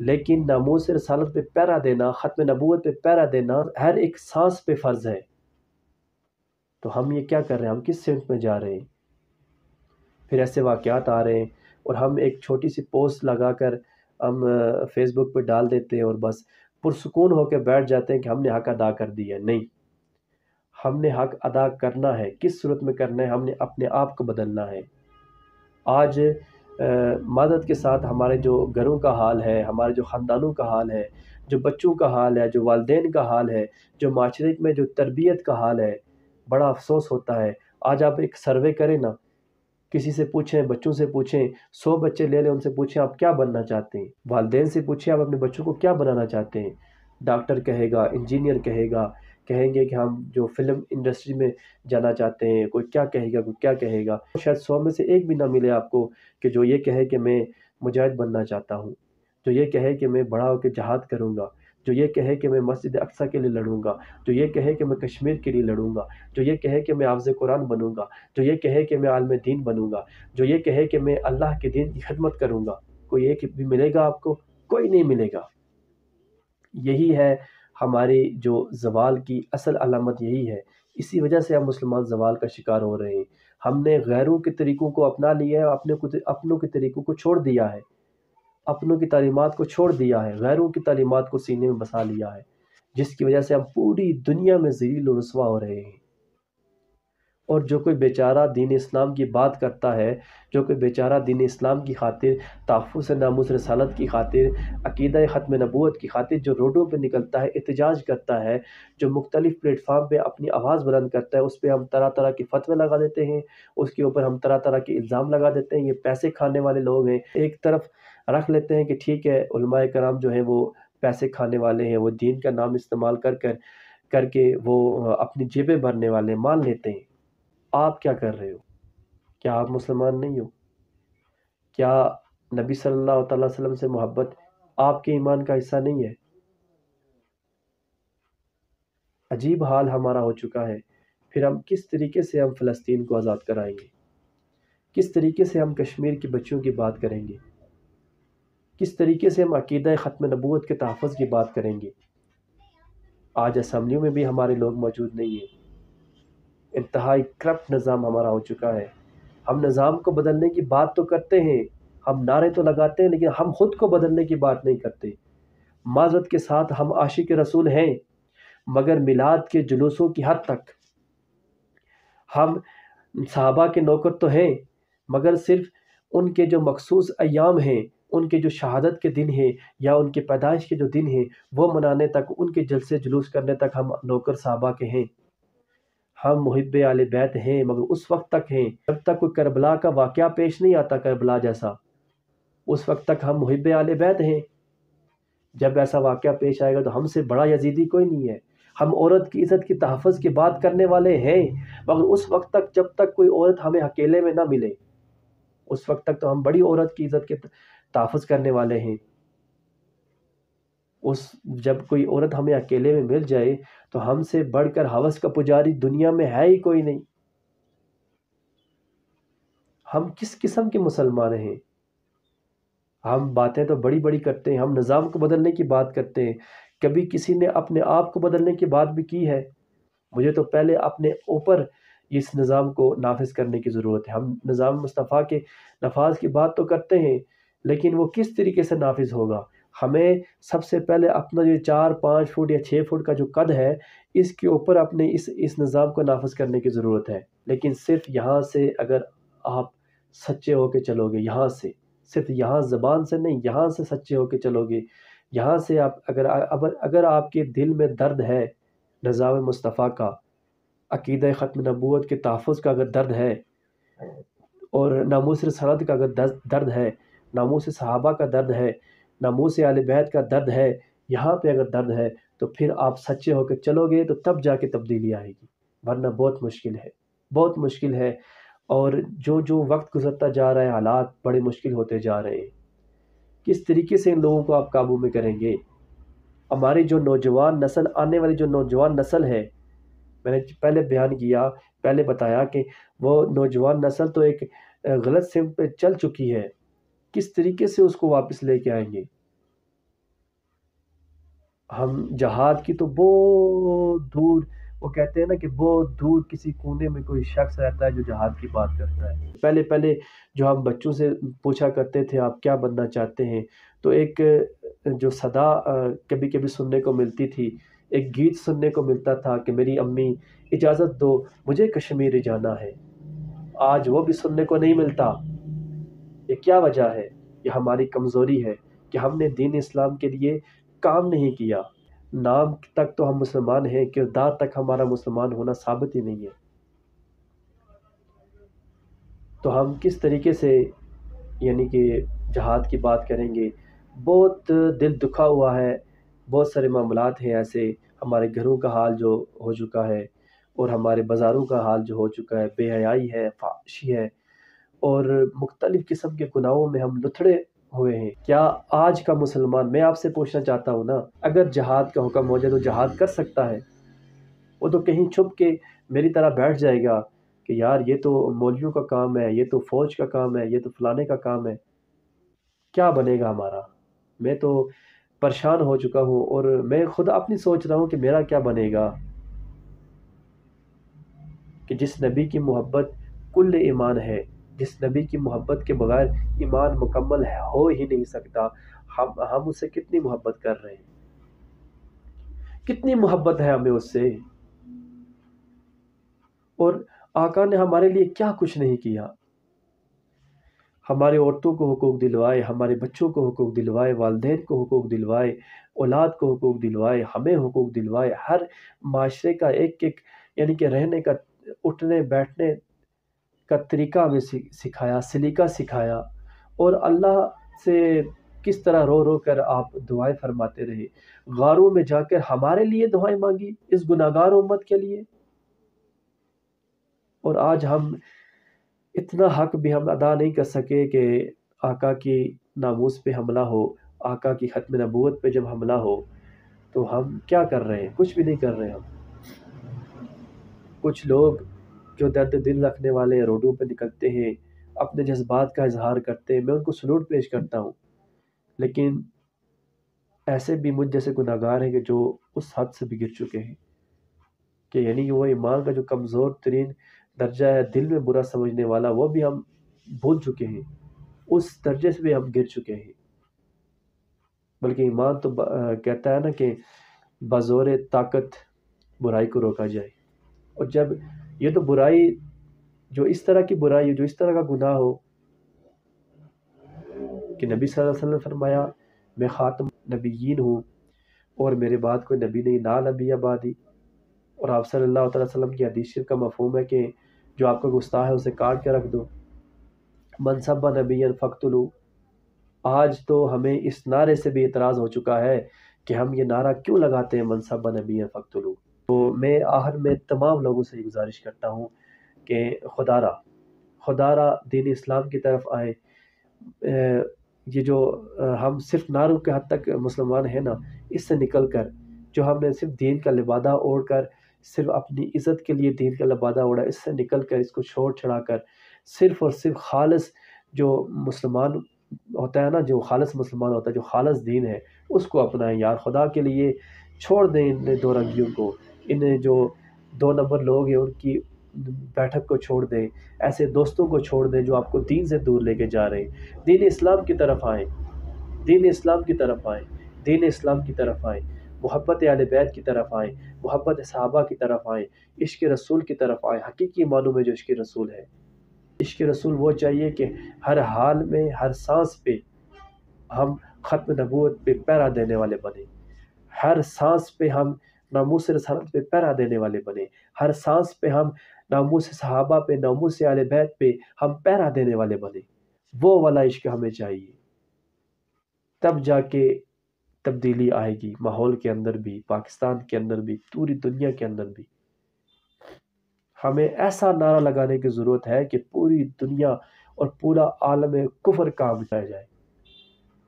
لیکن ناموس رسالت پہ پہرا دینا، ختم نبوت پہ پہرا دینا ہر ایک سانس پہ فرض ہے۔ تو ہم یہ کیا کر رہے ہیں؟ ہم کس سمت میں جا رہے ہیں؟ پھر ایسے واقعات آ رہے ہیں اور ہم ایک چھوٹی سی پوسٹ لگا کر ہم فیس بک پہ ڈال دیتے ہیں اور بس پرسکون ہو کے بیٹھ جاتے ہیں کہ ہم نے حق ادا کر دیا۔ نہیں، ہم نے حق ادا کرنا ہے۔ کس صورت میں کرنا ہے؟ ہم نے اپنے آپ کو بدلنا ہے۔ آج معذرت کے ساتھ ہمارے جو گھروں کا حال ہے، ہمارے جو خاندانوں کا حال ہے، جو بچوں کا حال ہے، جو والدین کا حال ہے، جو معاشرے میں جو تربیت کا حال ہے، بڑا افسوس ہوتا ہے۔ آج آپ ایک سروے کریں نا، کسی سے پوچھیں، بچوں سے پوچھیں، 100 بچے لے لیں، ان سے پوچھیں آپ کیا بننا چاہتے ہیں، والدین سے پوچھیں آپ اپنے بچوں کو کیا بنانا چاہتے ہیں۔ ڈاکٹر کہے گا، انجینئر کہے گا، کہیں گے کہ ہم جو فلم انڈسٹری میں جانا چاہتے ہیں، کوئی کیا کہے گا، کوئی کیا کہے گا۔ شاید 100 میں سے ایک بھی نہ ملے آپ کو کہ جو یہ کہے کہ میں مجاہد بننا چاہتا ہوں، جو یہ کہے کہ میں بڑا ہو کے جہاد کروں گا، جو یہ کہے کہ میں مسجد اقصیٰ کے لیے لڑوں گا، جو یہ کہے کہ میں کشمیر کے لیے لڑوں گا، جو یہ کہے کہ میں حافظ قرآن بنوں گا، جو یہ کہے کہ میں عالم دین بنوں گا، جو یہ کہے کہ میں اللہ کے دین کی خدمت کروں گا۔ کوئی ایک بھی ملے گا آپ کو؟ کوئی نہیں ملے گا۔ یہی ہے ہماری جو زوال کی اصل علامت، یہی ہے۔ اسی وجہ سے ہم مسلمان زوال کا شکار ہو رہے ہیں۔ ہم نے غیروں کے طریقوں کو اپنا لیا ہے، اپنوں کے طریقوں کو چھوڑ دیا ہے، اپنوں کی تعلیمات کو چھوڑ دیا ہے، غیروں کی تعلیمات کو سینے میں بسا لیا ہے، جس کی وجہ سے ہم پوری دنیا میں ذلیل و رسوا ہو رہے ہیں۔ اور جو کوئی بیچارہ دین اسلام کی بات کرتا ہے، جو کوئی بیچارہ دین اسلام کی خاطر، تحفظ ناموس رسالت کی خاطر، عقیدہ ختم نبوت کی خاطر جو روڈوں پہ نکلتا ہے، احتجاج کرتا ہے، جو مختلف پلیٹ فارم پہ اپنی آواز بلند کرتا ہے، اس پہ ہم طرح طرح کے فتوے لگا دیتے ہیں، اس کے اوپر ہم طرح طرح کے الزام لگا دیتے ہیں۔ یہ پیسے کھانے والے لوگ ہیں۔ ایک طرف رکھ لیتے ہیں کہ ٹھیک ہے، علماء کرام جو ہیں وہ پیسے کھانے والے ہیں، وہ دین کا نام استعمال کر کے وہ اپنی جیبیں بھرنے والے مان لیتے ہیں۔ آپ کیا کر رہے ہو؟ کیا آپ مسلمان نہیں ہو؟ کیا نبی صلی اللہ تعالیٰ وسلم سے محبت آپ کے ایمان کا حصہ نہیں ہے؟ عجیب حال ہمارا ہو چکا ہے۔ پھر ہم کس طریقے سے ہم فلسطین کو آزاد کرائیں گے؟ کس طریقے سے ہم کشمیر کی بچیوں کی بات کریں گے؟ کس طریقے سے ہم عقیدہ ختم نبوت کے تحفظ کی بات کریں گے؟ آج اسمبلیوں میں بھی ہمارے لوگ موجود نہیں ہیں۔ انتہائی کرپٹ نظام ہمارا ہو چکا ہے۔ ہم نظام کو بدلنے کی بات تو کرتے ہیں، ہم نعرے تو لگاتے ہیں، لیکن ہم خود کو بدلنے کی بات نہیں کرتے۔ معذرت کے ساتھ ہم عاشق رسول ہیں، مگر میلاد کے جلوسوں کی حد تک۔ ہم صحابہ کے نوکر تو ہیں، مگر صرف ان کے جو مخصوص ایام ہیں، ان کے جو شہادت کے دن ہیں یا ان کے پیدائش کے جو دن ہیں، وہ منانے تک، ان کے جلسے جلوس کرنے تک ہم نوکر صحابہ کے ہیں۔ ہم محب آل بیت ہیں، مگر اس وقت تک ہیں جب تک کوئی کربلا کا واقعہ پیش نہیں آتا، کربلا جیسا، اس وقت تک ہم محب آل بیت ہیں۔ جب ایسا واقعہ پیش آئے گا تو ہم سے بڑا یزیدی کوئی نہیں ہے۔ ہم عورت کی عزت کی تحفظ کی بات کرنے والے ہیں، مگر اس وقت تک جب تک کوئی عورت ہمیں اکیلے میں نہ ملے، اس وقت تک تو ہم بڑی عورت کی عزت کے تحفظ کرنے والے ہیں۔ جب کوئی عورت ہمیں اکیلے میں مل جائے تو ہم سے بڑھ کر ہوس کا پجاری دنیا میں ہے ہی کوئی نہیں۔ ہم کس قسم کے مسلمان ہیں؟ ہم باتیں تو بڑی بڑی کرتے ہیں، ہم نظام کو بدلنے کی بات کرتے ہیں۔ کبھی کسی نے اپنے آپ کو بدلنے کی بات بھی کی ہے؟ مجھے تو پہلے اپنے اوپر اس نظام کو نافذ کرنے کی ضرورت ہے۔ ہم نظام مصطفیٰ کے نفاذ کی بات تو کرتے ہیں، لیکن وہ کس طریقے سے نافذ ہوگا؟ ہمیں سب سے پہلے اپنا جو 4-5 فٹ یا 6 فٹ کا جو قد ہے، اس کے اوپر اپنے اس نظام کو نافذ کرنے کی ضرورت ہے۔ لیکن صرف یہاں سے اگر آپ سچے ہو کے چلو گے، یہاں سے صرف یہاں زبان سے نہیں، یہاں سے سچے ہو کے چلو گے، یہاں سے آپ اگر آپ کے دل میں درد ہے نظام مصطفیٰ کا، عقیدہ ختم نبوت کے تحفظ کا اگر درد ہے، اور ناموس رسالت کا اگر درد ہے، ناموس صحابہ کا درد ہے، ناموس اہل بیت کا درد ہے، یہاں پہ اگر درد ہے تو پھر آپ سچے ہو کے چلو گے تو تب جا کے تبدیلی آئے گی، ورنہ بہت مشکل ہے، بہت مشکل ہے۔ اور جو وقت گزرتا جا رہا ہے، حالات بڑے مشکل ہوتے جا رہے ہیں۔ کس طریقے سے ان لوگوں کو آپ قابو میں کریں گے؟ ہماری جو نوجوان نسل، آنے والی جو نوجوان نسل ہے، میں نے پہلے بیان کیا، پہلے بتایا کہ وہ نوجوان نسل تو ایک غلط سمت پہ چل چکی ہے، کس طریقے سے اس کو واپس لے کے آئیں گے؟ ہم جہاد کی تو بہت دور، وہ کہتے ہیں نا کہ بہت دور کسی کونے میں کوئی شخص رہتا ہے جو جہاد کی بات کرتا ہے۔ پہلے پہلے جو ہم بچوں سے پوچھا کرتے تھے آپ کیا بننا چاہتے ہیں، تو ایک جو صدا کبھی کبھی سننے کو ملتی تھی، ایک گیت سننے کو ملتا تھا کہ میری امی اجازت دو مجھے کشمیر جانا ہے۔ آج وہ بھی سننے کو نہیں ملتا۔ یہ کیا وجہ ہے؟ یہ ہماری کمزوری ہے کہ ہم نے دین اسلام کے لیے کام نہیں کیا۔ نام تک تو ہم مسلمان ہیں، کردار تک ہمارا مسلمان ہونا ثابت ہی نہیں ہے۔ تو ہم کس طریقے سے یعنی کہ جہاد کی بات کریں گے؟ بہت دل دکھا ہوا ہے، بہت سارے معاملات ہیں ایسے، ہمارے گھروں کا حال جو ہو چکا ہے اور ہمارے بازاروں کا حال جو ہو چکا ہے، بے حیائی ہے، فحاشی ہے، اور مختلف قسم کے گناہوں میں ہم لتھڑے ہوئے ہیں۔ کیا آج کا مسلمان، میں آپ سے پوچھنا چاہتا ہوں نا، اگر جہاد کا حکم ہو جائے تو جہاد کر سکتا ہے؟ وہ تو کہیں چھپ کے میری طرح بیٹھ جائے گا کہ یار یہ تو مولویوں کا کام ہے، یہ تو فوج کا کام ہے، یہ تو فلانے کا کام ہے۔ کیا بنے گا ہمارا؟ میں تو پریشان ہو چکا ہوں، اور میں خود اپنی سوچ رہا ہوں کہ میرا کیا بنے گا، کہ جس نبی کی محبت کل ایمان ہے، جس نبی کی محبت کے بغیر ایمان مکمل ہو ہی نہیں سکتا، ہم اس سے کتنی محبت کر رہے ہیں، کتنی محبت ہے ہمیں اس سے، اور آقا نے ہمارے لیے کیا کچھ نہیں کیا۔ ہمارے عورتوں کو حقوق دلوائے، ہمارے بچوں کو حقوق دلوائے، والدین کو حقوق دلوائے، اولاد کو حقوق دلوائے، ہمیں حقوق دلوائے، ہر معاشرے کا ایک ایک یعنی کہ رہنے کا، اٹھنے بیٹھنے کا طریقہ ہمیں سکھایا، سلیقہ سکھایا، اور اللہ سے کس طرح رو رو کر آپ دعائیں فرماتے رہے، غاروں میں جا کر ہمارے لیے دعائیں مانگی اس گناہگار امت کے لیے، اور آج ہم اتنا حق بھی ہم ادا نہیں کر سکے کہ آقا کی ناموس پہ حملہ ہو، آقا کی ختم نبوت پہ جب حملہ ہو تو ہم کیا کر رہے ہیں؟ کچھ بھی نہیں کر رہے ہم۔ کچھ لوگ جو درد دل رکھنے والے روڈوں پہ نکلتے ہیں، اپنے جذبات کا اظہار کرتے ہیں، میں ان کو سلوٹ پیش کرتا ہوں، لیکن ایسے بھی مجھ جیسے گناہگار ہیں کہ جو اس حد سے بھی گر چکے ہیں، کہ یعنی وہ ایمان کا جو کمزور ترین درجہ ہے، دل میں برا سمجھنے والا، وہ بھی ہم بھول چکے ہیں، اس درجے سے بھی ہم گر چکے ہیں۔ بلکہ ایمان تو کہتا ہے نا کہ بزور طاقت برائی کو روکا جائے، اور جب یہ تو برائی جو اس طرح کی برائی ہو، جو اس طرح کا گناہ ہو کہ نبی صلی اللہ علیہ وسلم نے فرمایا میں خاتم نبیین ہوں اور میرے بعد کوئی نبی نہیں، لا نبی آبادی، اور آپ صلی اللہ تعالی وسلم کی حدیث شریف کا مفہوم ہے کہ جو آپ کا گستاخ ہے اسے کاٹ کے رکھ دو، من سب نبی فقتلو۔ آج تو ہمیں اس نعرے سے بھی اعتراض ہو چکا ہے کہ ہم یہ نعرہ کیوں لگاتے ہیں من سب نبی فقتلو۔ تو میں آخر میں تمام لوگوں سے یہ گزارش کرتا ہوں کہ خدا را دین اسلام کی طرف آئیں۔ یہ جو ہم صرف نعروں کے حد تک مسلمان ہیں نا، اس سے نکل کر جو ہم نے صرف دین کا لبادہ اوڑھ کر صرف اپنی عزت کے لیے دین کا لبادہ اوڑھا، اس سے نکل کر اس کو چھوڑ چھڑا کر صرف اور صرف خالص جو مسلمان ہوتا ہے نا، جو خالص مسلمان ہوتا ہے، جو خالص دین ہے، اس کو اپنائیں یار، خدا کے لیے چھوڑ دیں ان دو رنگیوں کو، ان جو دو نمبر لوگ ہیں ان کی بیٹھک کو چھوڑ دیں، ایسے دوستوں کو چھوڑ دیں جو آپ کو دین سے دور لے کے جا رہے ہیں۔ دین اسلام کی طرف آئیں، دین اسلام کی طرف آئیں، دین اسلام کی طرف آئیں، محبت اہل بیت کی طرف آئیں، محبت صحابہ کی طرف آئیں، عشق رسول کی طرف آئیں، حقیقی معنوں میں جو عشق رسول ہے۔ عشق رسول وہ چاہیے کہ ہر حال میں، ہر سانس پہ ہم ختم نبوت پہ پہرا دینے والے بنیں، ہر سانس پہ ہم ناموس رسالت پہ پہرا دینے والے بنیں، ہر سانس پہ ہم ناموس صحابہ پہ، ناموس اہل بیت پہ ہم پہرا دینے والے بنیں۔ وہ والا عشق ہمیں چاہیے، تب جا کے تبدیلی آئے گی ماحول کے اندر بھی، پاکستان کے اندر بھی، پوری دنیا کے اندر بھی۔ ہمیں ایسا نعرہ لگانے کی ضرورت ہے کہ پوری دنیا اور پورا عالم کفر کانپ جائے،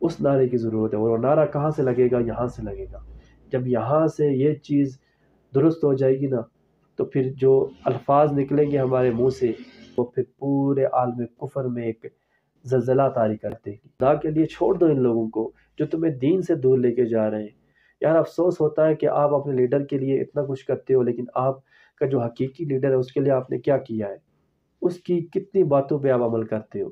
اس نعرے کی ضرورت ہے، اور وہ نعرہ کہاں سے لگے گا؟ یہاں سے لگے گا۔ جب یہاں سے یہ چیز درست ہو جائے گی نا، تو پھر جو الفاظ نکلیں گے ہمارے منہ سے وہ پھر پورے عالم کفر میں ایک زلزلہ طاری کر دے گی۔ خدا کے لیے چھوڑ دو ان لوگوں کو جو تمہیں دین سے دور لے کے جا رہے ہیں، یار افسوس ہوتا ہے کہ آپ اپنے لیڈر کے لیے اتنا کچھ کرتے ہو، لیکن آپ کا جو حقیقی لیڈر ہے اس کے لیے آپ نے کیا کیا ہے؟ اس کی کتنی باتوں پہ آپ عمل کرتے ہو؟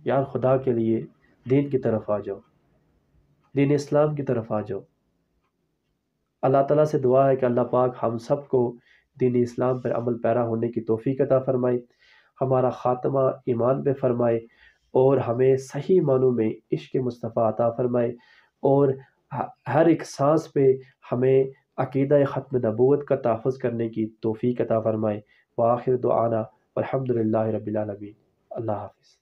یار خدا کے لیے دین کی طرف آ جاؤ، دین اسلام کی طرف آ جاؤ۔ اللہ تعالیٰ سے دعا ہے کہ اللہ پاک ہم سب کو دین اسلام پر عمل پیرا ہونے کی توفیق عطا فرمائے، ہمارا خاتمہ ایمان پہ فرمائے، اور ہمیں صحیح معنوں میں عشق مصطفیٰ عطا فرمائے، اور ہر ایک سانس پہ ہمیں عقیدہ ختم نبوت کا تحفظ کرنے کی توفیق عطا فرمائے۔ وآخر دعانا والحمد للہ رب العالمین۔ اللہ حافظ۔